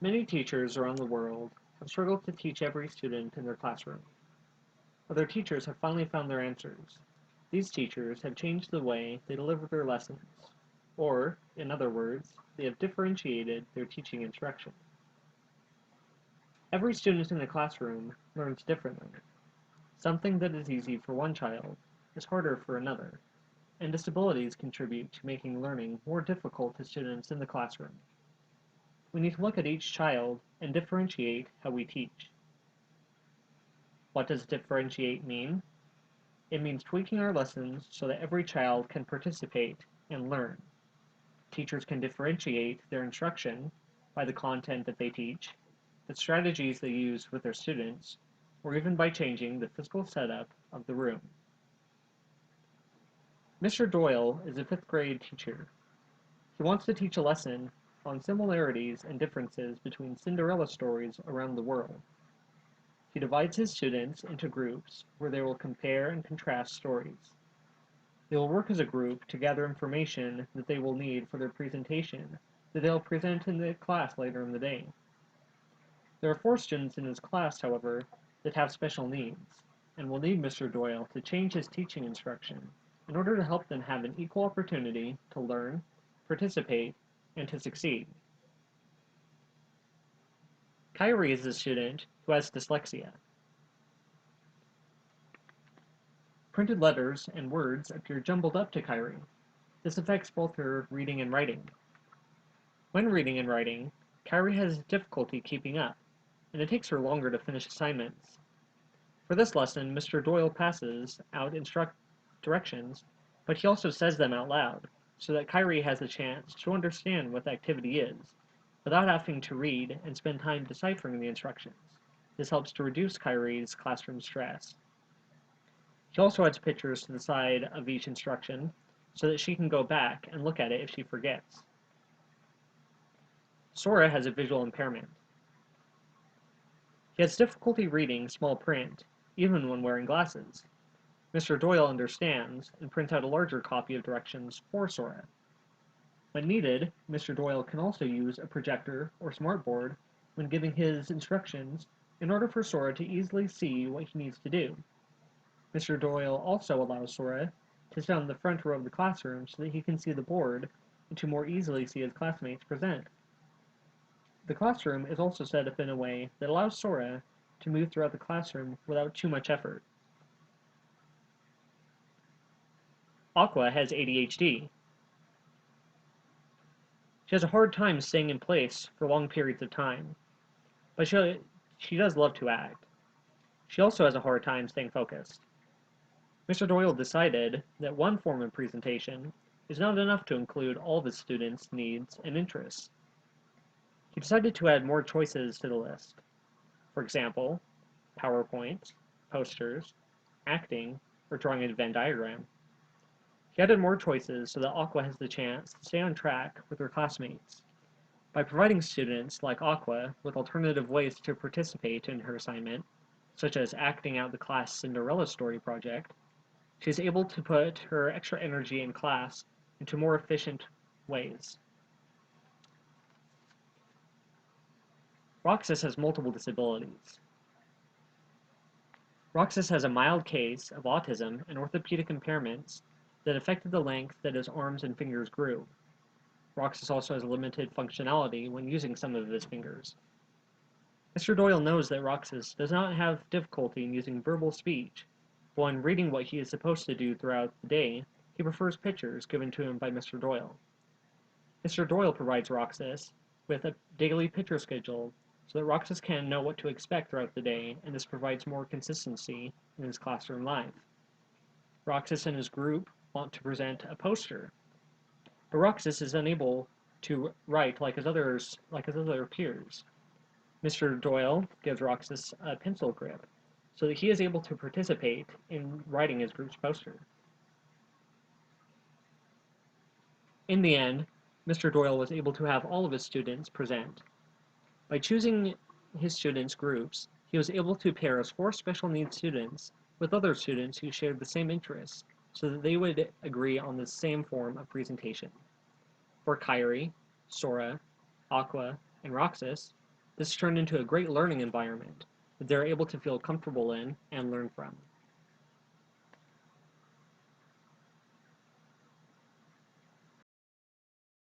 Many teachers around the world have struggled to teach every student in their classroom. Other teachers have finally found their answers. These teachers have changed the way they deliver their lessons, or, in other words, they have differentiated their teaching instruction. Every student in the classroom learns differently. Something that is easy for one child is harder for another, and disabilities contribute to making learning more difficult to students in the classroom. We need to look at each child and differentiate how we teach. What does differentiate mean? It means tweaking our lessons so that every child can participate and learn. Teachers can differentiate their instruction by the content that they teach, the strategies they use with their students, or even by changing the physical setup of the room. Mr. Doyle is a fifth grade teacher. He wants to teach a lesson on similarities and differences between Cinderella stories around the world. He divides his students into groups where they will compare and contrast stories. They will work as a group to gather information that they will need for their presentation that they'll present in the class later in the day. There are 4 students in his class, however, that have special needs, and will need Mr. Doyle to change his teaching instruction in order to help them have an equal opportunity to learn, participate, and to succeed. Kyrie is a student who has dyslexia. Printed letters and words appear jumbled up to Kyrie. This affects both her reading and writing. When reading and writing, Kyrie has difficulty keeping up, and it takes her longer to finish assignments. For this lesson, Mr. Doyle passes out directions, but he also says them out loud, so that Kyrie has a chance to understand what the activity is, without having to read and spend time deciphering the instructions. This helps to reduce Kyrie's classroom stress. She also adds pictures to the side of each instruction, so that she can go back and look at it if she forgets. Sora has a visual impairment. He has difficulty reading small print, even when wearing glasses. Mr. Doyle understands and prints out a larger copy of directions for Sora. When needed, Mr. Doyle can also use a projector or smartboard when giving his instructions in order for Sora to easily see what he needs to do. Mr. Doyle also allows Sora to sit on the front row of the classroom so that he can see the board and to more easily see his classmates present. The classroom is also set up in a way that allows Sora to move throughout the classroom without too much effort. Aqua has ADHD. She has a hard time staying in place for long periods of time, but she does love to act. She also has a hard time staying focused. Mr. Doyle decided that one form of presentation is not enough to include all of his students' needs and interests. He decided to add more choices to the list. For example, PowerPoint, posters, acting, or drawing a Venn diagram. He added more choices so that Aqua has the chance to stay on track with her classmates. By providing students like Aqua with alternative ways to participate in her assignment, such as acting out the class Cinderella story project, she is able to put her extra energy in class into more efficient ways. Roxas has multiple disabilities. Roxas has a mild case of autism and orthopedic impairments that affected the length that his arms and fingers grew. Roxas also has limited functionality when using some of his fingers. Mr. Doyle knows that Roxas does not have difficulty in using verbal speech, but when reading what he is supposed to do throughout the day, he prefers pictures given to him by Mr. Doyle. Mr. Doyle provides Roxas with a daily picture schedule so that Roxas can know what to expect throughout the day, and this provides more consistency in his classroom life. Roxas and his group want to present a poster, but Roxas is unable to write like his other peers. Mr. Doyle gives Roxas a pencil grip so that he is able to participate in writing his group's poster. In the end, Mr. Doyle was able to have all of his students present. By choosing his students' groups, he was able to pair his 4 special needs students with other students who shared the same interests so that they would agree on the same form of presentation. For Kyrie, Sora, Aqua, and Roxas, This turned into a great learning environment that they are able to feel comfortable in and learn from.